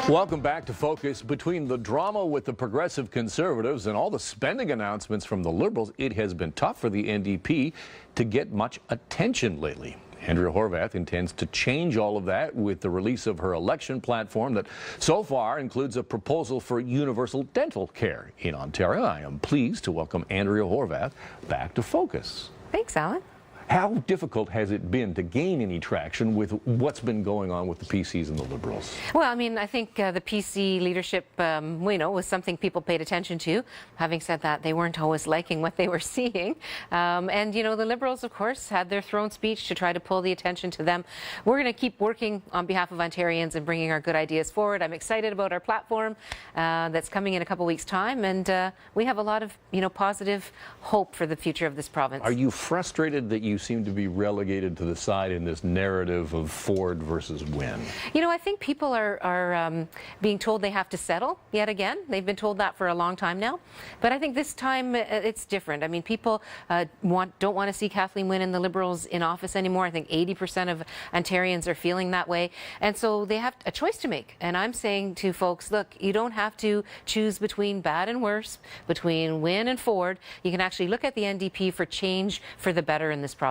Welcome back to Focus. Between the drama with the progressive conservatives and all the spending announcements from the Liberals, it has been tough for the NDP to get much attention lately. Andrea Horwath intends to change all of that with the release of her election platform that so far includes a proposal for universal dental care in Ontario. I am pleased to welcome Andrea Horwath back to Focus. Thanks, Alan. How difficult has it been to gain any traction with what's been going on with the PCs and the Liberals? Well, I mean, I think the PC leadership, was something people paid attention to. Having said that, they weren't always liking what they were seeing. The Liberals, of course, had their throne speech to try to pull the attention to them. We're going to keep working on behalf of Ontarians and bringing our good ideas forward. I'm excited about our platform that's coming in a couple weeks' time, and we have a lot of, positive hope for the future of this province. Are you frustrated that you seem to be relegated to the side in this narrative of Ford versus Wynne? I think people are being told they have to settle yet again. They've been told that for a long time now. But I think this time it's different. I mean, people don't want to see Kathleen Wynne and the Liberals in office anymore. I think 80% of Ontarians are feeling that way. And so they have a choice to make. And I'm saying to folks, look, you don't have to choose between bad and worse, between Wynne and Ford. You can actually look at the NDP for change for the better in this province.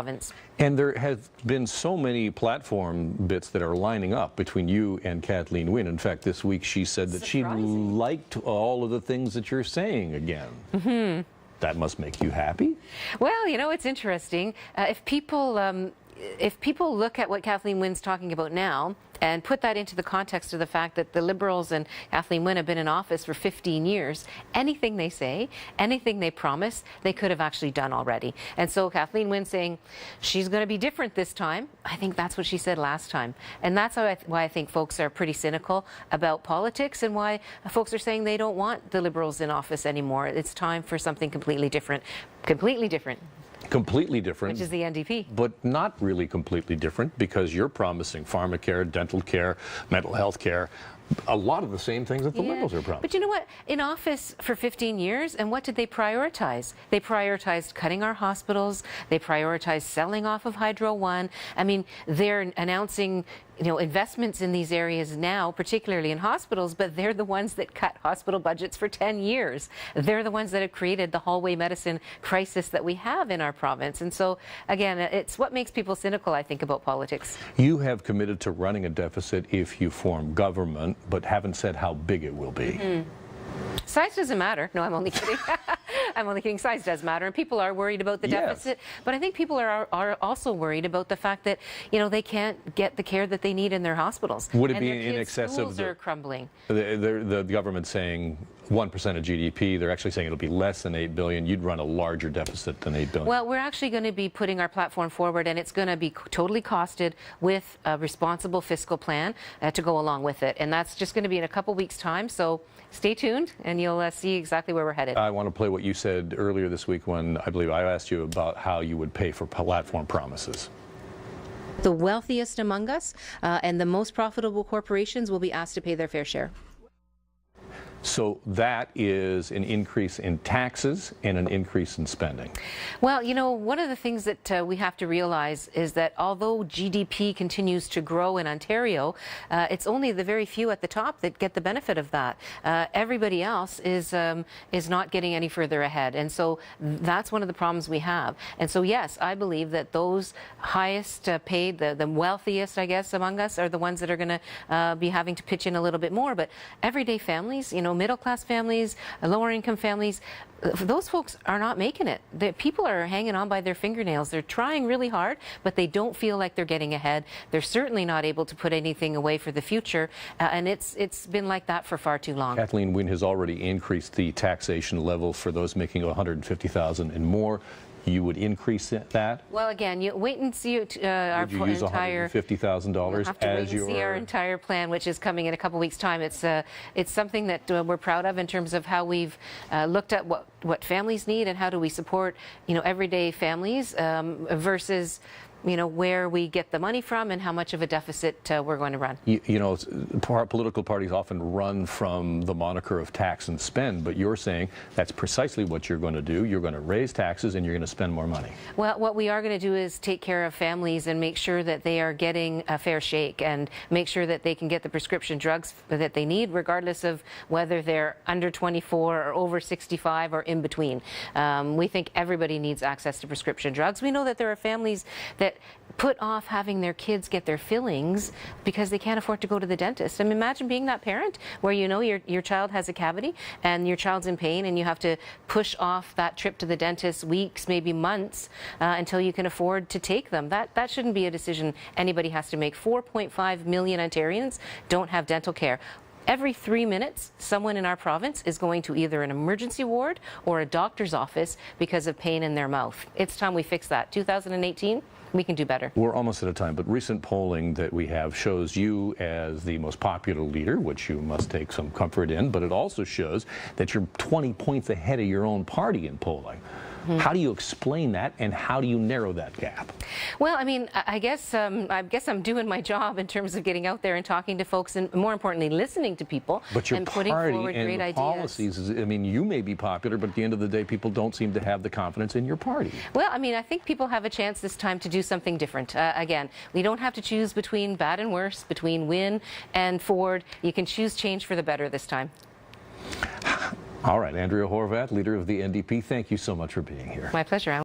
And there have been so many platform bits that are lining up between you and Kathleen Wynne. In fact, this week she said that she liked all of the things that you're saying again. Mm-hmm. That must make you happy? Well, it's interesting. If people look at what Kathleen Wynne's talking about now and put that into the context of the fact that the Liberals and Kathleen Wynne have been in office for 15 years, anything they say, anything they promise, they could have actually done already. And so Kathleen Wynne saying she's going to be different this time, I think that's what she said last time. And that's why I think folks are pretty cynical about politics and why folks are saying they don't want the Liberals in office anymore. It's time for something completely different. Completely different. Completely different. Which is the NDP. But not really completely different, because you're promising pharmacare, dental care, mental health care, a lot of the same things that the Liberals are promising. But you know what? In office for 15 years, and what did they prioritize? They prioritized cutting our hospitals. They prioritized selling off of Hydro One. I mean, they're announcing investments in these areas now, particularly in hospitals, but they're the ones that cut hospital budgets for 10 years. They're the ones that have created the hallway medicine crisis that we have in our province. And so, again, it's what makes people cynical, I think, about politics. You have committed to running a deficit if you form government, but haven't said how big it will be. Mm-hmm. Size doesn't matter. No, I'm only kidding. I'm only kidding. Size does matter, and people are worried about the deficit. But I think people are also worried about the fact that they can't get the care that they need in their hospitals. Would it be in excess of schools are crumbling? The government's saying 1% of GDP. They're actually saying it'll be less than $8 billion. You'd run a larger deficit than $8 billion. Well, we're actually going to be putting our platform forward, and it's going to be totally costed with a responsible fiscal plan to go along with it. And that's just going to be in a couple weeks' time. So stay tuned, and you'll see exactly where we're headed. I want to play what you said earlier this week when I believe I asked you about how you would pay for platform promises. The wealthiest among us and the most profitable corporations will be asked to pay their fair share. So that is an increase in taxes and an increase in spending. Well, one of the things that we have to realize is that although GDP continues to grow in Ontario, it's only the very few at the top that get the benefit of that. Everybody else is not getting any further ahead. And so that's one of the problems we have. And so, yes, I believe that those highest paid, the wealthiest, I guess, among us are the ones that are going to be having to pitch in a little bit more. But everyday families, middle-class families, lower-income families, those folks are not making it. People are hanging on by their fingernails. They're trying really hard, but they don't feel like they're getting ahead. They're certainly not able to put anything away for the future, and it's been like that for far too long. Kathleen Wynne has already increased the taxation level for those making $150,000 and more. You would increase that? Well, again, you wait and see our entire. Would you use $150,000 we'll have to wait and see our entire plan, which is coming in a couple weeks' time. It's something that we're proud of in terms of how we've looked at what families need and how do we support everyday families versus where we get the money from and how much of a deficit we're going to run. Political parties often run from the moniker of tax and spend, but you're saying that's precisely what you're going to do. You're going to raise taxes and you're going to spend more money. Well, what we are going to do is take care of families and make sure that they are getting a fair shake and make sure that they can get the prescription drugs that they need, regardless of whether they're under 24 or over 65 or in between. We think everybody needs access to prescription drugs. We know that there are families that put off having their kids get their fillings because they can't afford to go to the dentist. I mean, imagine being that parent where your child has a cavity and your child's in pain and you have to push off that trip to the dentist weeks, maybe months, until you can afford to take them. That shouldn't be a decision anybody has to make. 4.5 million Ontarians don't have dental care. Every 3 minutes, someone in our province is going to either an emergency ward or a doctor's office because of pain in their mouth. It's time we fix that. 2018, we can do better. We're almost out of time, but recent polling that we have shows you as the most popular leader, which you must take some comfort in, but it also shows that you're 20 points ahead of your own party in polling. How do you explain that, and how do you narrow that gap? Well, I mean, I guess I'm doing my job in terms of getting out there and talking to folks, and more importantly, listening to people and putting forward great ideas. Policies. I mean, you may be popular, but at the end of the day, people don't seem to have the confidence in your party. Well, I mean, I think people have a chance this time to do something different. Again, we don't have to choose between bad and worse, between Win and Ford. You can choose change for the better this time. All right, Andrea Horwath, leader of the NDP, thank you so much for being here. My pleasure, Alan.